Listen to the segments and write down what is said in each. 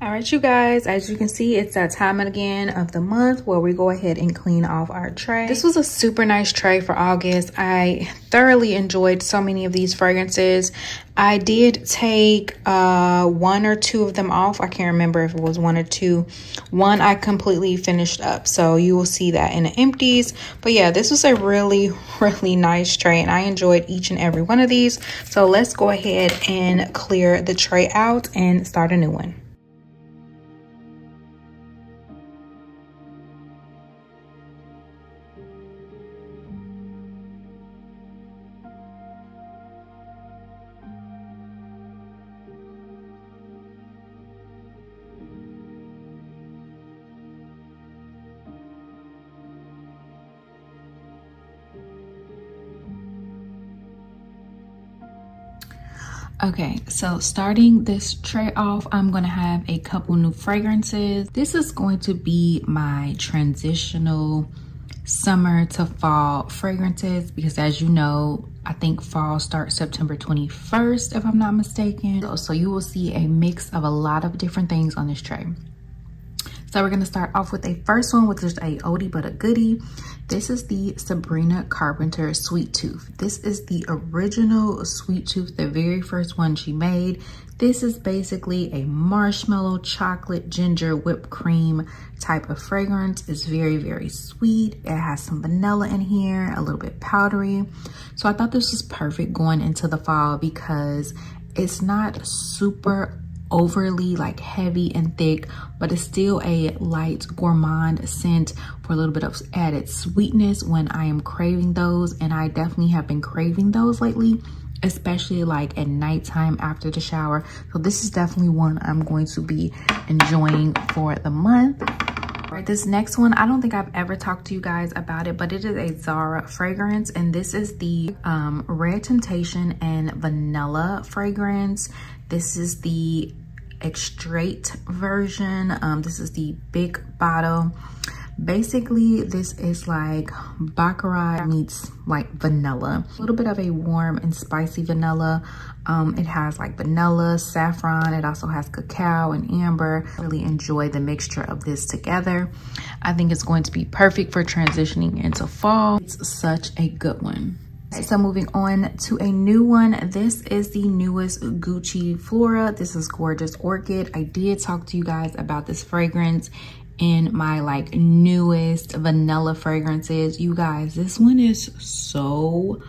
All right, you guys, as you can see, it's that time again of the month where we go ahead and clean off our tray. This was a super nice tray for August. I thoroughly enjoyed so many of these fragrances. I did take one or two of them off. I can't remember if it was one or two. One I completely finished up, so you will see that in the empties. But yeah, this was a really nice tray, and I enjoyed each and every one of these. So let's go ahead and clear the tray out and start a new one. Okay, so starting this tray off, I'm gonna have a couple new fragrances. This is going to be my transitional summer to fall fragrances because, as you know, I think fall starts September 21st, if I'm not mistaken. So you will see a mix of a lot of different things on this tray. So we're gonna start off with a first one, which is a oldie but a goodie. This is the Sabrina Carpenter Sweet Tooth. This is the original Sweet Tooth, the very first one she made. This is basically a marshmallow, chocolate, ginger, whipped cream type of fragrance. It's very sweet. It has some vanilla in here, a little bit powdery. So I thought this was perfect going into the fall because it's not super overly like heavy and thick, but it's still a light gourmand scent for a little bit of added sweetness when I am craving those. And I definitely have been craving those lately, especially like at nighttime after the shower. So this is definitely one I'm going to be enjoying for the month. All right, this next one, I don't think I've ever talked to you guys about it, but it is a Zara fragrance, and this is the Red Temptation and Vanilla fragrance. This is the extrait version. This is the big bottle. Basically, this is like Baccarat meets like vanilla. A little bit of a warm and spicy vanilla. It has like vanilla, saffron. It also has cacao and amber. I really enjoy the mixture of this together. I think it's going to be perfect for transitioning into fall. It's such a good one. So moving on to a new one. This is the newest Gucci Flora. This is Gorgeous Orchid. I did talk to you guys about this fragrance in my like newest vanilla fragrances. You guys, this one is so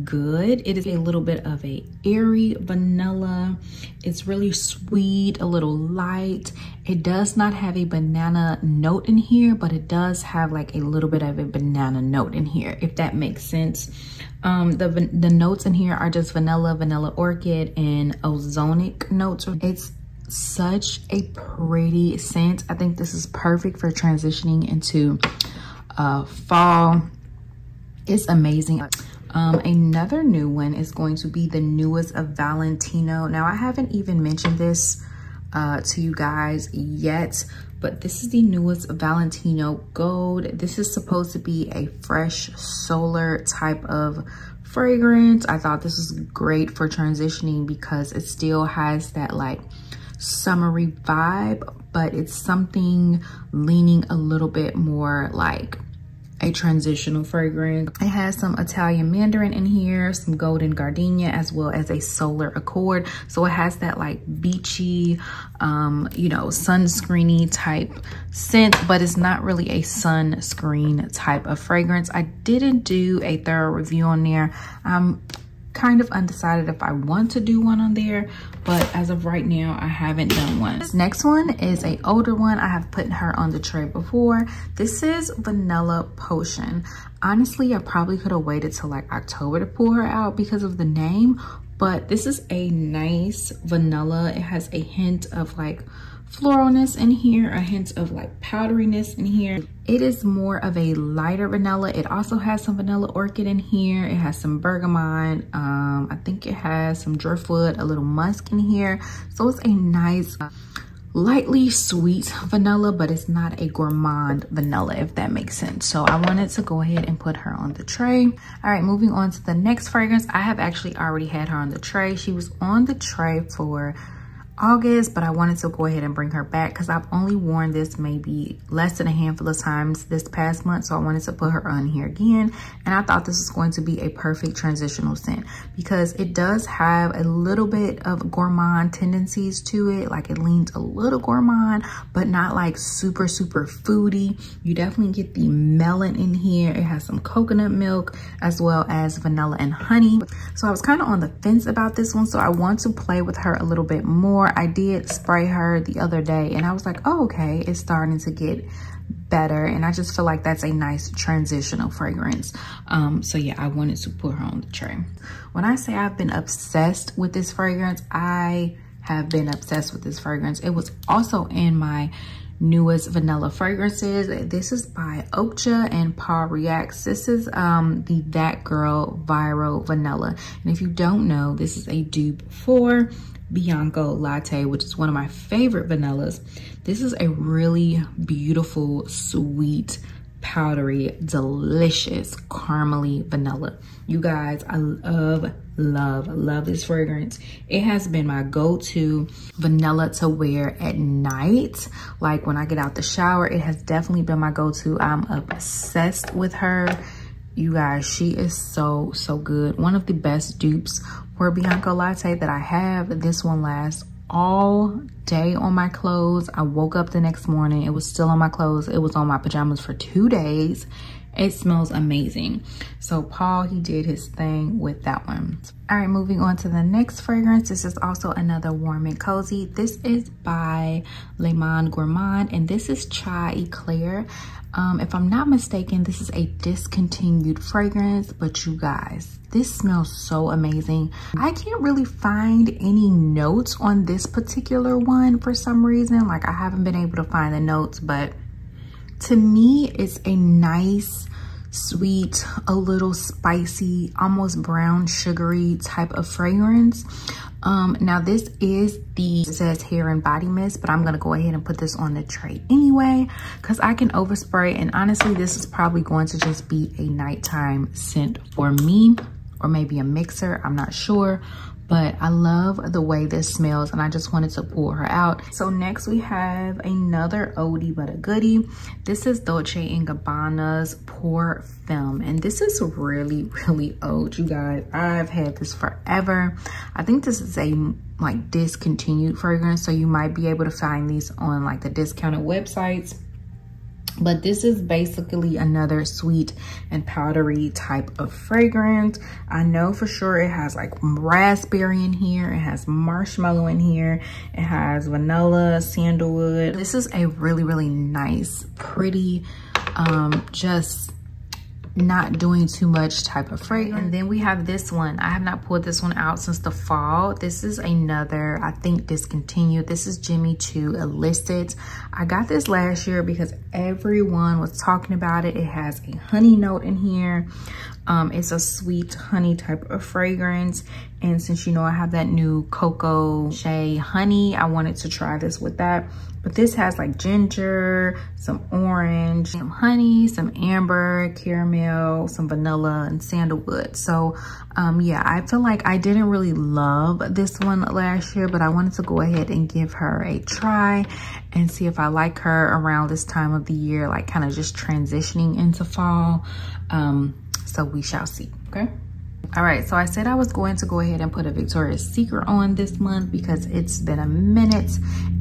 good. It is a little bit of a airy vanilla. It's really sweet, a little light. It does not have a banana note in here, but it does have like a little bit of a banana note in here, if that makes sense. The notes in here are just vanilla orchid, and ozonic notes. It's such a pretty scent. I think this is perfect for transitioning into fall. It's amazing. Another new one is going to be the newest of Valentino. Now, I haven't even mentioned this to you guys yet, but this is the newest Valentino Gold. This is supposed to be a fresh solar type of fragrance. I thought this was great for transitioning because it still has that like summery vibe, but it's something leaning a little bit more like a transitional fragrance. It has some Italian mandarin in here, some golden gardenia, as well as a solar accord. So it has that like beachy, you know, sunscreeny type scent, but it's not really a sunscreen type of fragrance. I didn't do a thorough review on there. I'm kind of undecided if I want to do one on there, but as of right now, I haven't done one. This next one is a older one. I have put her on the tray before. This is Vanilla Potion. Honestly, I probably could have waited till like October to pull her out because of the name, but this is a nice vanilla. It has a hint of like floralness in here, a hint of like powderiness in here. It is more of a lighter vanilla. It also has some vanilla orchid in here. It has some bergamot. I think it has some driftwood, a little musk in here. So it's a nice lightly sweet vanilla, but it's not a gourmand vanilla, if that makes sense. So I wanted to go ahead and put her on the tray. All right, moving on to the next fragrance. I have actually already had her on the tray. She was on the tray for August, but I wanted to go ahead and bring her back because I've only worn this maybe less than a handful of times this past month. So I wanted to put her on here again. And I thought this was going to be a perfect transitional scent because it does have a little bit of gourmand tendencies to it. Like it leans a little gourmand, but not like super, super foodie. You definitely get the melon in here. It has some coconut milk as well as vanilla and honey. So I was kind of on the fence about this one. So I want to play with her a little bit more. I did spray her the other day and I was like, oh, okay, it's starting to get better. And I just feel like that's a nice transitional fragrance. So yeah, I wanted to put her on the tray. When I say I've been obsessed with this fragrance, I have been obsessed with this fragrance. It was also in my newest vanilla fragrances. This is by Okja and Paul Reacts. This is the That Girl Viral Vanilla. And if you don't know, this is a dupe for Bianco Latte, which is one of my favorite vanillas. This is a really beautiful, sweet, powdery, delicious, caramely vanilla. You guys, I love this fragrance. It has been my go-to vanilla to wear at night. Like when I get out the shower, it has definitely been my go-to. I'm obsessed with her. You guys, she is so good. One of the best dupes for Bianco Latte that I have. This one lasts all day on my clothes. I woke up the next morning, it was still on my clothes. It was on my pajamas for 2 days. It smells amazing. So Paul, he did his thing with that one. All right, moving on to the next fragrance. This is also another warm and cozy. This is by Le Monde Gourmand, and this is Chai Eclair. If I'm not mistaken, this is a discontinued fragrance, but you guys, this smells so amazing. I can't really find any notes on this particular one for some reason. Like I haven't been able to find the notes, but to me, it's a nice, sweet, a little spicy, almost brown sugary type of fragrance. Now this is it says hair and body mist, but I'm gonna go ahead and put this on the tray anyway because I can overspray, and honestly this is probably going to just be a nighttime scent for me, or maybe a mixer, I'm not sure. But I love the way this smells and I just wanted to pull her out. So next we have another oldie but a goodie. This is Dolce & Gabbana's Perfume. And this is really old, you guys. I've had this forever. I think this is a like discontinued fragrance. So you might be able to find these on like the discounted websites. But this is basically another sweet and powdery type of fragrance. I know for sure it has like raspberry in here. It has marshmallow in here. It has vanilla, sandalwood. This is a really nice, pretty, just not doing too much type of fragrance. And then we have this one. I have not pulled this one out since the fall. This is another, I think, discontinued. This is Jimmy Choo Illicit. I got this last year because everyone was talking about it. It has a honey note in here. It's a sweet honey type of fragrance. And since you know I have that new Cocoa Shea honey, I wanted to try this with that. But this has like ginger, some orange, some honey, some amber, caramel, some vanilla, and sandalwood. So yeah, I feel like I didn't really love this one last year, but I wanted to go ahead and give her a try and see if I like her around this time of the year, like kind of just transitioning into fall. So we shall see, okay? All right, so I said I was going to go ahead and put a Victoria's Secret on this month because it's been a minute.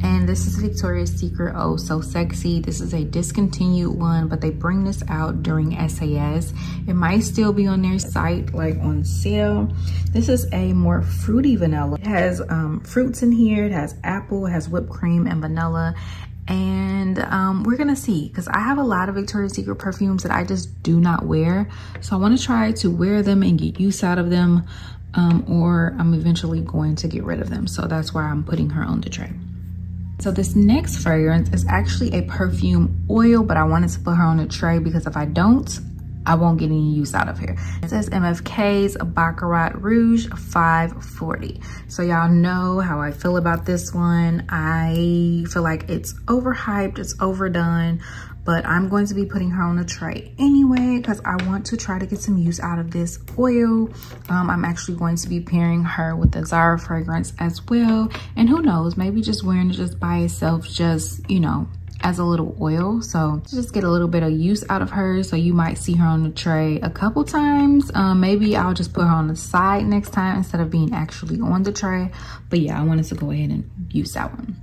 And this is Victoria's Secret Oh So Sexy. This is a discontinued one, but they bring this out during SAS. It might still be on their site, like on sale. This is a more fruity vanilla. It has fruits in here. It has apple, it has whipped cream and vanilla. And we're gonna see, because I have a lot of Victoria's Secret perfumes that I just do not wear. So I want to try to wear them and get use out of them, or I'm eventually going to get rid of them. So that's why I'm putting her on the tray. So this next fragrance is actually a perfume oil, but I wanted to put her on the tray because if I don't, I won't get any use out of here. It says MFK's Baccarat Rouge 540. So y'all know how I feel about this one. I feel like it's overhyped, it's overdone, but I'm going to be putting her on a tray anyway because I want to try to get some use out of this oil. I'm actually going to be pairing her with the Zara fragrance as well. And who knows, maybe just wearing it just by itself, just, you know, as a little oil. So just get a little bit of use out of her. So you might see her on the tray a couple times. Maybe I'll just put her on the side next time instead of being actually on the tray. But yeah, I wanted to go ahead and use that one.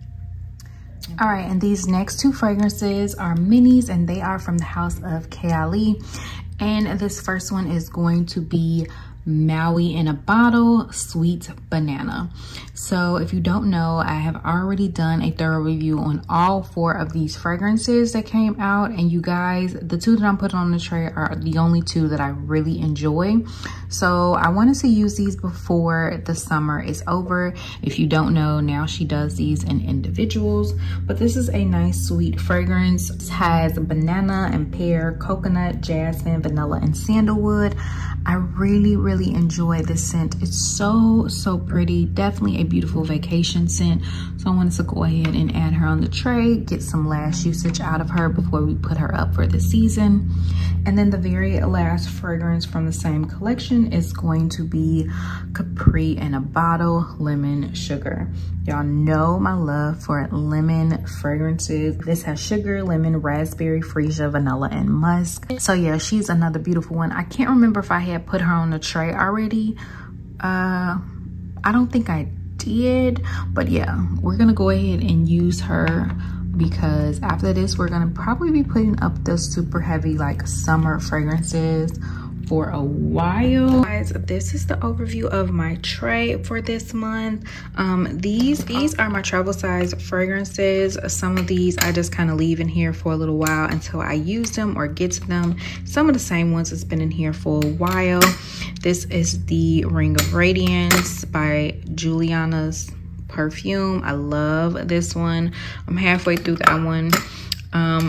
All right, and these next two fragrances are minis, and they are from the house of Kayali. And this first one is going to be Maui in a Bottle Sweet Banana. So if you don't know, I have already done a thorough review on all 4 of these fragrances that came out, and you guys, the 2 that I'm putting on the tray are the only 2 that I really enjoy. So I wanted to use these before the summer is over. If you don't know, now she does these in individuals, but this is a nice sweet fragrance. It has banana and pear, coconut, jasmine, vanilla, and sandalwood. I really enjoy this scent. It's so pretty. Definitely a beautiful vacation scent. So I wanted to go ahead and add her on the tray, get some last usage out of her before we put her up for the season. And then the very last fragrance from the same collection is going to be Capri in a Bottle Lemon Sugar. Y'all know my love for lemon fragrances. This has sugar, lemon, raspberry, freesia, vanilla, and musk. So yeah, she's another beautiful one. I can't remember if I had put her on the tray already. I don't think I did, but yeah, we're gonna go ahead and use her because after this, we're gonna probably be putting up the super heavy like summer fragrances for a while. Guys, this is the overview of my tray for this month. These are my travel size fragrances. Some of these I just kind of leave in here for a little while until I use them or get to them. Some of the same ones has been in here for a while. This is the Ring of Radiance by Juliana's Perfume. I love this one. I'm halfway through that one.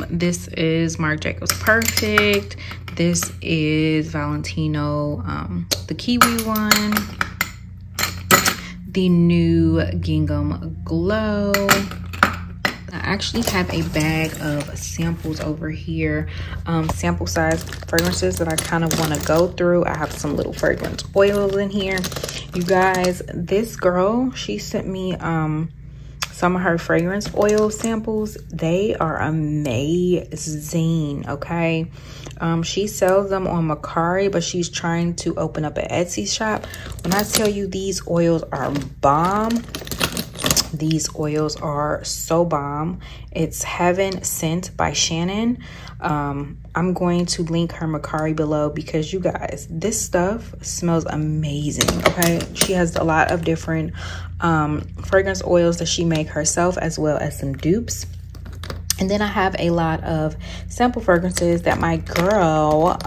This is Marc Jacobs Perfect. This is Valentino, the Kiwi one. The new Gingham Glow. I actually have a bag of samples over here, sample size fragrances that I kind of want to go through. I have some little fragrance oils in here. You guys, this girl, she sent me some of her fragrance oil samples. They are amazing, okay? She sells them on Mercari, but she's trying to open up an Etsy shop. When I tell you these oils are bomb, these oils are so bomb. It's Heaven Scent by Shannon. I'm going to link her Mercari below because you guys, this stuff smells amazing, okay? She has a lot of different fragrance oils that she make herself, as well as some dupes. And then I have a lot of sample fragrances that my girl,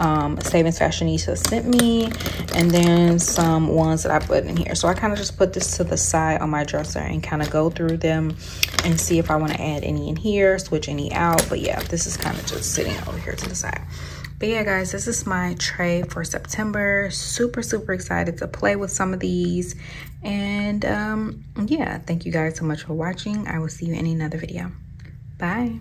Savings Fashionista, sent me. And then some ones that I put in here. So I kind of just put this to the side on my dresser and kind of go through them and see if I want to add any in here, switch any out. But yeah, this is kind of just sitting over here to the side. But yeah, guys, this is my tray for September. Super excited to play with some of these. And yeah, thank you guys so much for watching. I will see you in another video. Bye.